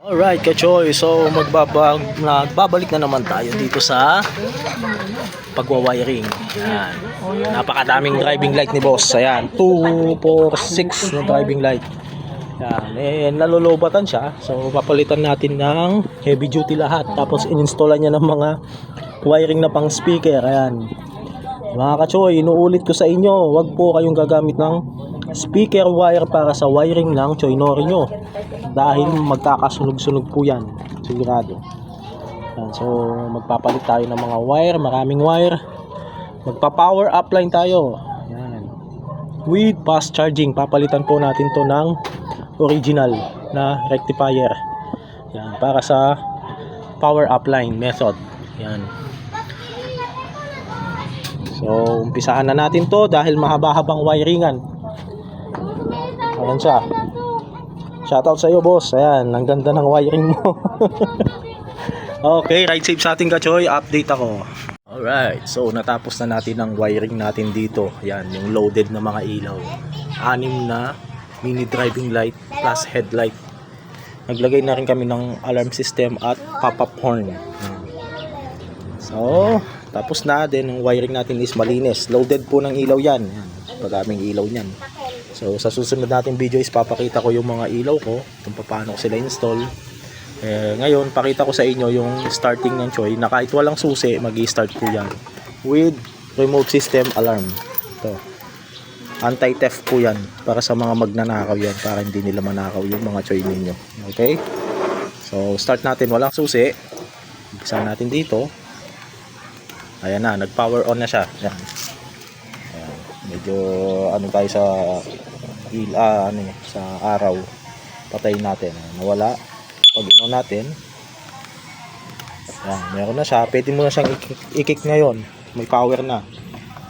Alright, Kachoy. So, nagbabalik na naman tayo dito sa pagwa-wiring. Ayan. Napakadaming driving light ni boss. Ayan, 2, 4, 6 na driving light. Ayan. Nalulobatan siya. So, papalitan natin ng heavy duty lahat. Tapos, ininstalla niya ng mga wiring na pang speaker. Ayan. Mga Kachoy, inuulit ko sa inyo, wag po kayong gagamit ng speaker wire para sa wiring ng Choy Nori nyo. Dahil magkakasunog-sunog po yan. Sigurado. Yan, so magpapalit tayo ng mga wire, maraming wire. Magpa-power upline tayo. Yan. With fast charging. Papalitan po natin to ng original na rectifier. Yan, para sa power upline method. Yan. So umpisahan na natin to dahil mahaba-habang wiringan. Ayan siya. Shoutout sa iyo, boss. Ayan, ang ganda ng wiring mo. Okay, ride safe sa ating Kachoy. Update ako. Alright, so natapos na natin ang wiring natin dito. Ayan, yung loaded na mga ilaw. 6 na mini driving light plus headlight. Naglagay na rin kami ng alarm system at pop-up horn. So, tapos na din. Ang wiring natin is malinis. Loaded po ng ilaw yan. Ayan, maraming ilaw niyan. So sa susunod natin video is papakita ko yung mga ilaw ko kung paano ko sila install. Ngayon pakita ko sa inyo yung starting ng Choy na kahit walang susi magi-start po yan with remote system alarm. Ito, anti-theft po yan para sa mga magnanakaw yan, para hindi nila manakaw yung mga Choy ninyo. Okay, so start natin, walang susi. Umpisa natin dito. Ayan na, nag power on na siya. Ayan. Medyo ano tayo sa sa araw, patayin natin. Nawala. Pag ino natin, ayan, meron na siya. Pwede mo na siyang i-kick ngayon. May power na.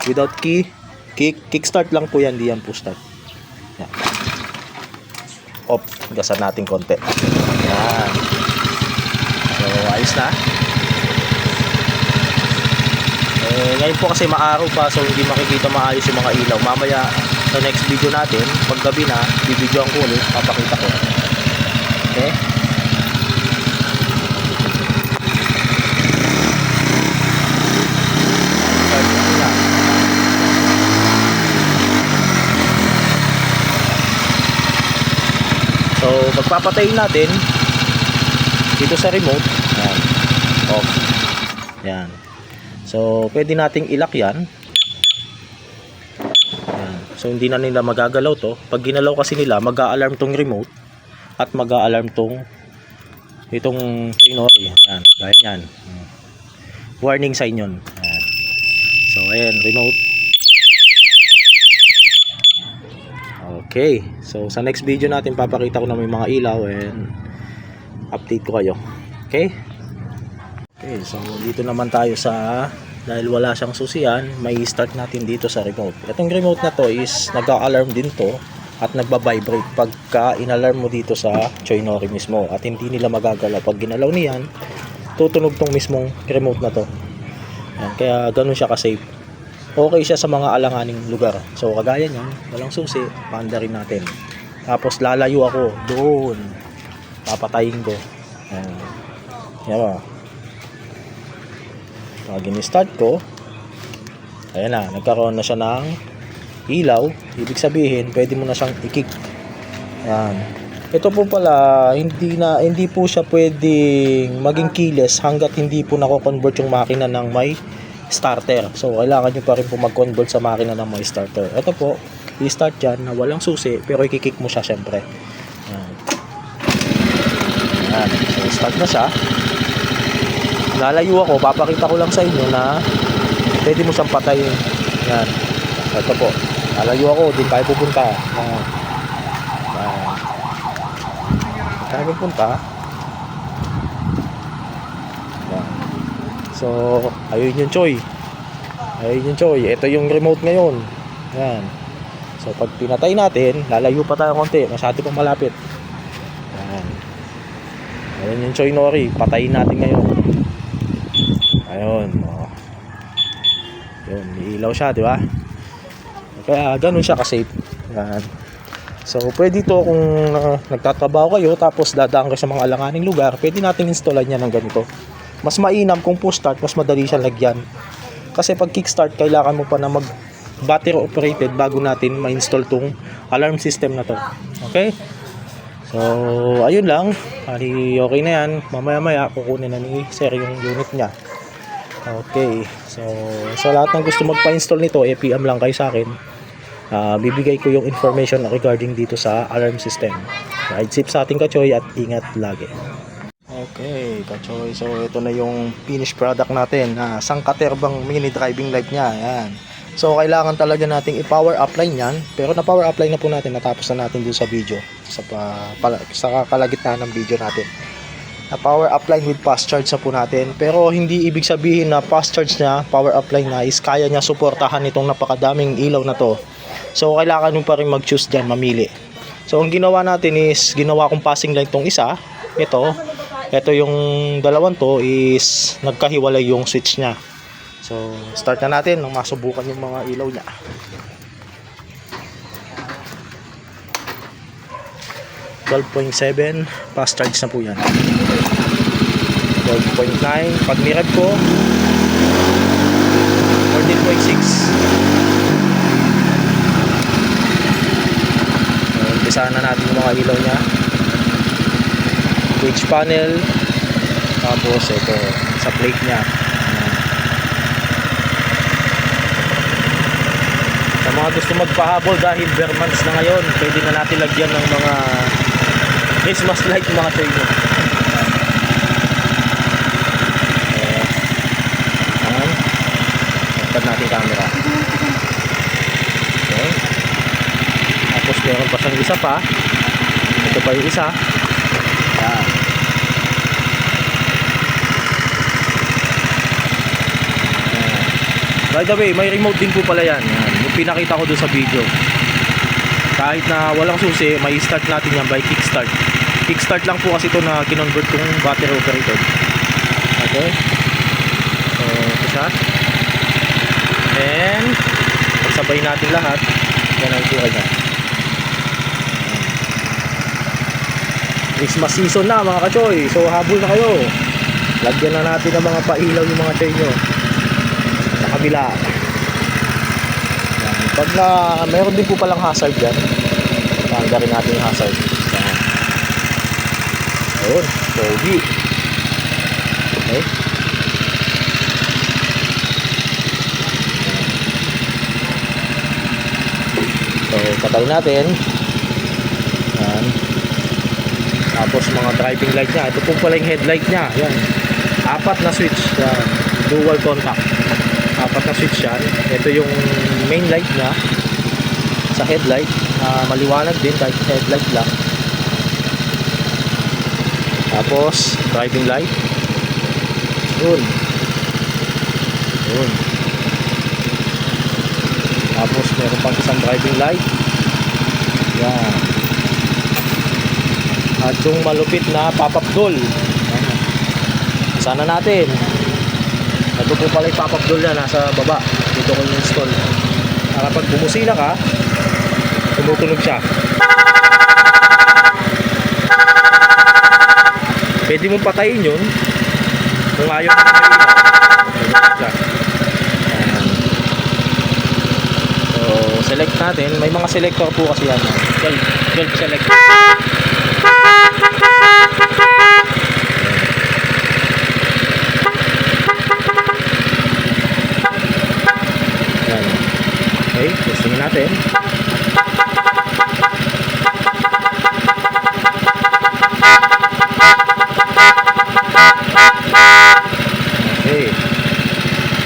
Without key, kickstart lang po yan. Di yan po start. Ayan. Off. Gasan natin konti. Ayan. So ayos na. Ngayon po kasi maaraw pa, so hindi makikita maayos yung mga ilaw. Mamaya sa next video natin, pag gabi na, bibidyoan ko ulit, papakita ko. Okay? So magpapatayin natin dito sa remote. Ayan. Off. Ayan. So, pwede nating ilak yan. Ayan. So, hindi na nila magagalaw to. Pag ginalaw kasi nila, mag-a-alarm tong remote at mag-a-alarm tong itong Choy Nori. Ayan, gaya yan. Warning sign yun. Ayan. So, ayan, remote. Okay. So, sa next video natin, papakita ko na may mga ilaw and update ko kayo. Okay? Okay, so dito naman tayo sa, dahil wala siyang susian, may start natin dito sa remote. Itong remote na to is nag-a-alarm din to at nagba-vibrate pagka in-alarm mo dito sa Choy Nori mismo at hindi nila magagalaw. Pag ginalaw niyan, tutunog tong mismong remote na to. Yan, kaya ganun siya ka-safe. Okay siya sa mga alanganing lugar. So kagaya niyan, walang susi, paanda rin natin. Tapos lalayo ako doon, papatayin ko. Yan ba? Pag in-start ko, ayan na, nagkaroon na siya ng ilaw. Ibig sabihin, pwede mo na siyang i-kick. Ayan. Ito po pala, hindi po siya pwedeng maging keyless hanggat hindi po nako-convert yung makina ng may starter. So, kailangan nyo pa rin po mag-convert sa makina ng may starter. Ito po, i-start dyan na walang susi, pero i-kick mo siya syempre. Ayan. Ayan. So, start na siya. Lalayo ako, papakita ko lang sa inyo na pwede mo siyang patayin. Yan. Ito po. Lalayo ako, din tayo pupunta. Yan. Tayo pupunta. Yan. So, ayun yung Choy. Ayun yung Choy. Ito yung remote ngayon. Yan. So, pag pinatay natin, lalayo pa tayo konti. Masyado pang malapit. Yan. Ayun yung Choy Nori. Patayin natin ngayon. Ayun, oh. Yun, ilaw siya, di ba? Kaya ganun siya ka-safe. Yan. So pwede ito kung nagtatrabaho kayo tapos dadaan kayo sa mga alanganing lugar, pwede natin installan yan ng ganito. Mas mainam kung push start, mas madali siyang lagyan. Kasi pag kickstart, kailangan mo pa na mag battery operated bago natin ma-install tong alarm system na to. Okay? So ayun lang, okay na yan. Mamaya kukunin na ni sir yung unit niya. Okay, so sa lahat ng gusto magpa-install nito, PM lang kayo sa akin. Bibigay ko yung information regarding dito sa alarm system. Ride safe sa ating Kachoy at ingat lagi. Okay, Kachoy, so ito na yung finished product natin. Sangkaterbang mini driving light niya. Ayan. So kailangan talaga nating i-power upline yan. Pero na-power upline na po natin, natapos na natin dun sa video. Sa kalagitnaan ng video natin. Na-power upline with fast charge na po natin. Pero hindi ibig sabihin na fast charge na, power upline na is kaya niya suportahan itong napakadaming ilaw na to. So kailangan mo pa rin mag-choose dyan, mamili. So ang ginawa natin is, ginawa kong passing light tong isa. Ito yung dalawang to is nagkahiwalay yung switch nya. So start na natin nang masubukan yung mga ilaw nya. $12.7 fast charge na po yan. 12.9 pag ni-rev ko 14.6. Umpisahan na natin yung mga ilaw nya. Gauge panel, tapos ito sa plate nya. Sa mga gusto magpahabol dahil bare months na ngayon, pwede na natin lagyan ng mga Christmas light mga choy mo. Tagtad natin camera. Okay. Tapos meron pa siyang isa pa. Ito pa yung isa. Yan. By the way, may remote din po pala yan. Yung pinakita ko doon sa video. Kahit na walang susi, may start natin yan by kickstart. Kickstart lang po kasi ito na kinonvert kong battery operated. Okay. So, ito siya. And pagsabay natin lahat. Yan ang itsura niya. Christmas season na mga kachoy. So habol na kayo. Lagyan na natin ng mga pailaw yung mga choy nyo sa kabila. Yan. Pag na mayroon din po palang hazard yan, tangga rin natin yung hazard. Yan. Ayun, pogi. Okay. So patay natin. Yan. Tapos mga driving light nya, ito po pala yung headlight nya. Yan. 4 na switch. Yan. Dual contact. 4 na switch yan. Ito yung main light nya sa headlight. Maliwanag din kahit headlight lang. Tapos driving light. Yun. Yun. Tapos meron pang isang driving light. Yan. At yung malupit na pop-up doll. Sana natin. Ito po pala yung pop-up doll yan, nasa baba. Dito ko yung install. Para pag bumusina ka, tumutunog siya. Pwede mong patayin yun kung ayaw mo na ilaw. So select natin. May mga selector po kasi yan. 12 selector. Okay, testing natin. Okay.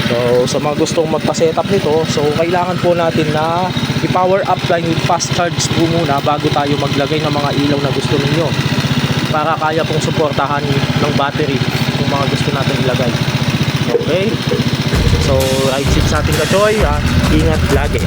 So sa mga gustong magpa-setup nito, so kailangan po natin na i-power up line with fast charge po muna bago tayo maglagay ng mga ilaw na gusto ninyo. Para kaya pong suportahan ng battery yung mga gusto natin ilagay. Okay. So ride safe sa ating Kachoy. Ingat lagi.